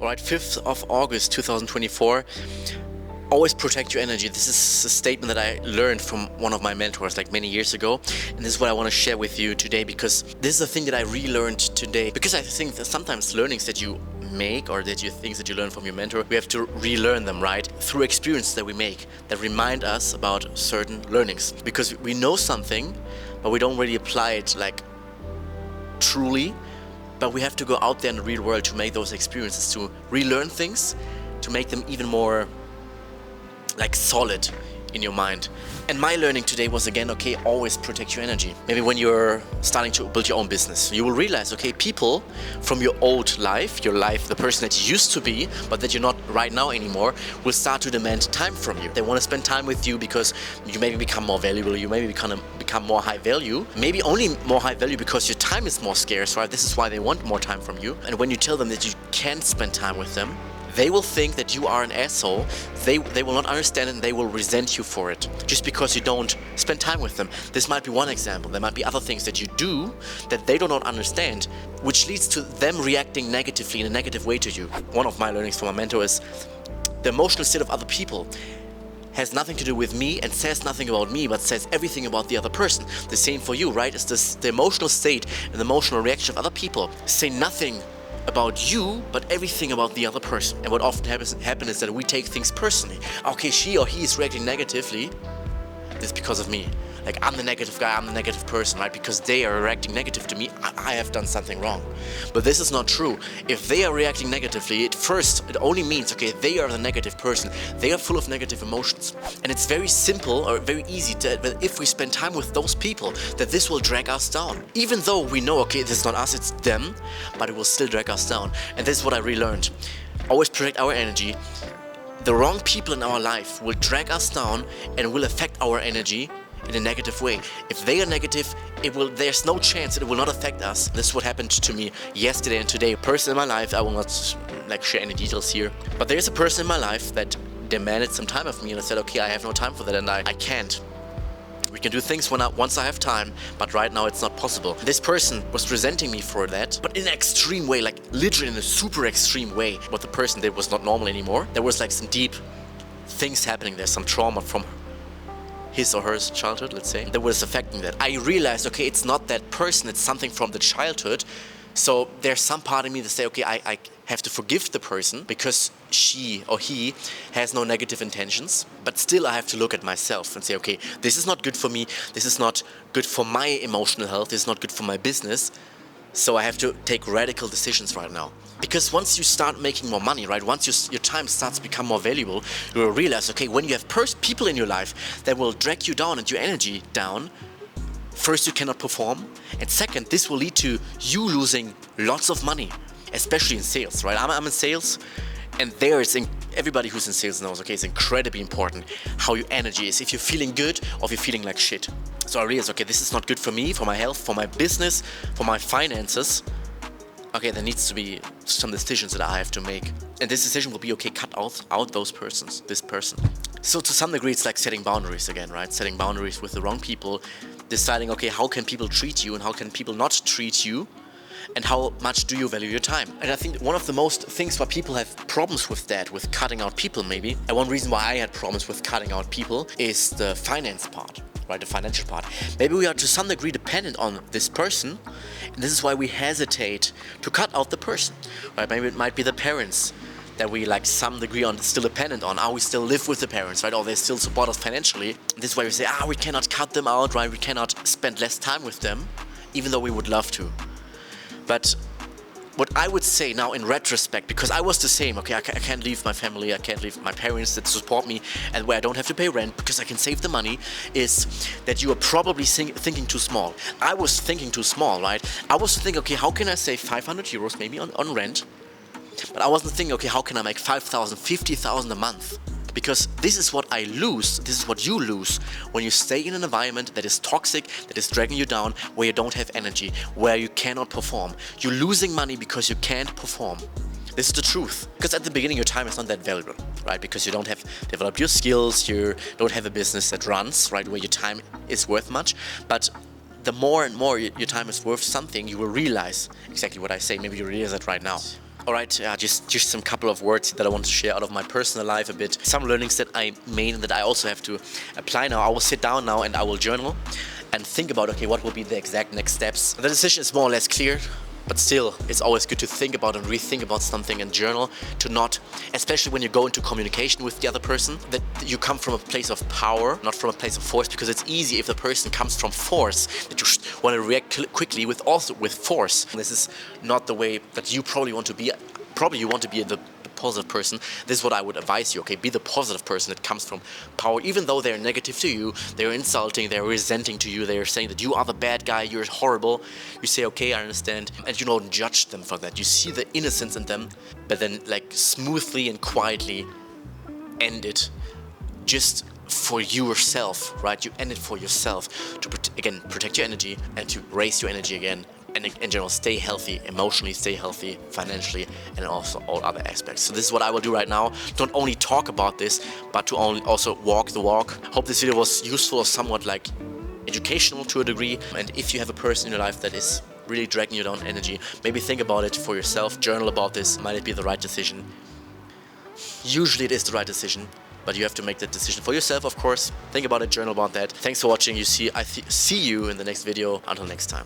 All right, 5th of August 2024. Always protect your energy. This is a statement that I learned from one of my mentors like many years ago. And this is what I want to share with you today, because this is a thing that I relearned today. Because I think that sometimes learnings that you make, or that you things that you learn from your mentor, we have to relearn them, right? Through experiences that we make that remind us about certain learnings. Because we know something, but we don't really apply it like truly. But we have to go out there in the real world to make those experiences, to relearn things, to make them even more like solid in your mind. And my learning today was, again, okay, always protect your energy. Maybe when you're starting to build your own business, you will realize, okay, people from your old life, the person that you used to be, but that you're not right now anymore, will start to demand time from you. They want to spend time with you because you maybe become more valuable, you maybe become more high value, maybe only more high value because your time is more scarce, right? This is why they want more time from you. And when you tell them that you can't spend time with them, they will think that you are an asshole. They will not understand it, and they will resent you for it, just because you don't spend time with them. This might be one example. There might be other things that you do that they do not understand, which leads to them reacting negatively in a negative way to you. One of my learnings from my mentor is the emotional state of other people has nothing to do with me and says nothing about me, but says everything about the other person. The same for you, right? It's the emotional state and the emotional reaction of other people say nothing about you, but everything about the other person. And what often happens is that we take things personally. Okay, she or he is reacting negatively. This is because of me. Like, I'm the negative guy, I'm the negative person, right? Because they are reacting negative to me, I have done something wrong. But this is not true. If they are reacting negatively, it only means, okay, they are the negative person. They are full of negative emotions. And it's very simple or very easy that if we spend time with those people, that this will drag us down. Even though we know, okay, this is not us, it's them, but it will still drag us down. And this is what I relearned. Always protect our energy. The wrong people in our life will drag us down and will affect our energy in a negative way. If they are negative, there's no chance that it will not affect us. This is what happened to me yesterday and today. A person in my life, I will not share any details here, but there is a person in my life that demanded some time of me, and I said, okay, I have no time for that, and I can't. We can do things once I have time, but right now it's not possible. This person was resenting me for that, but in an extreme way, like literally in a super extreme way. What the person did was not normal anymore. There was like some deep things happening there, some trauma from his or her childhood, let's say, that was affecting that. I realized, okay, it's not that person, it's something from the childhood. So there's some part of me that say, okay, I have to forgive the person because she or he has no negative intentions, but still I have to look at myself and say, okay, this is not good for me, this is not good for my emotional health, this is not good for my business, so I have to take radical decisions right now. Because once you start making more money, right, once your time starts to become more valuable, you will realize, okay, when you have people in your life that will drag you down and your energy down, first, you cannot perform, and second, this will lead to you losing lots of money, especially in sales, right? I'm in sales, and everybody who's in sales knows, okay, it's incredibly important how your energy is. If you're feeling good or if you're feeling like shit. So I realized, okay, this is not good for me, for my health, for my business, for my finances. Okay, there needs to be some decisions that I have to make. And this decision will be, okay, cut out this person. So to some degree, it's like setting boundaries again, right? Setting boundaries with the wrong people, deciding, okay, how can people treat you and how can people not treat you? And how much do you value your time? And I think one of the most things why people have problems with that, with cutting out people maybe, and one reason why I had problems with cutting out people is the finance part, right? The financial part. Maybe we are to some degree dependent on this person, and this is why we hesitate to cut out the person, right? Maybe it might be the parents that we some degree on still dependent on. We still live with the parents, right? Or they still support us financially. And this is why we say, we cannot cut them out, right? We cannot spend less time with them, even though we would love to. But what I would say now in retrospect, because I was the same, okay, I can't leave my family, I can't leave my parents that support me and where I don't have to pay rent because I can save the money, is that you are probably thinking too small. I was thinking too small, right? I was thinking, okay, how can I save 500 euros maybe on rent? But I wasn't thinking, okay, how can I make 5,000, 50,000 a month? Because this is what I lose, this is what you lose when you stay in an environment that is toxic, that is dragging you down, where you don't have energy, where you cannot perform. You're losing money because you can't perform. This is the truth. Because at the beginning, your time is not that valuable, right? Because you don't have developed your skills, you don't have a business that runs, right, where your time is worth much. But the more and more your time is worth something, you will realize exactly what I say. Maybe you realize that right now. Alright, just some couple of words that I want to share out of my personal life a bit. Some learnings that I made and that I also have to apply now. I will sit down now and I will journal and think about, okay, what will be the exact next steps. The decision is more or less clear, but still, it's always good to think about and rethink about something and journal, to not, especially when you go into communication with the other person, that you come from a place of power, not from a place of force, because it's easy if the person comes from force, that you want to react quickly with force. This is not the way that you probably want to be. Probably you want to be the positive person. This is what I would advise you, okay? Be the positive person that comes from power, even though they're negative to you, they're insulting, they're resenting to you, they're saying that you are the bad guy, you're horrible. You say, okay, I understand, and you don't judge them for that. You see the innocence in them, but then like smoothly and quietly end it, just for yourself, right? You end it for yourself to again protect your energy and to raise your energy again. And in general, stay healthy, emotionally stay healthy, financially, and also all other aspects. So this is what I will do right now. Don't only talk about this, but to also walk the walk. Hope this video was useful or somewhat like educational to a degree. And if you have a person in your life that is really dragging you down energy, maybe think about it for yourself, journal about this. Might it be the right decision? Usually it is the right decision, but you have to make that decision for yourself, of course. Think about it, journal about that. Thanks for watching. I see you in the next video. Until next time.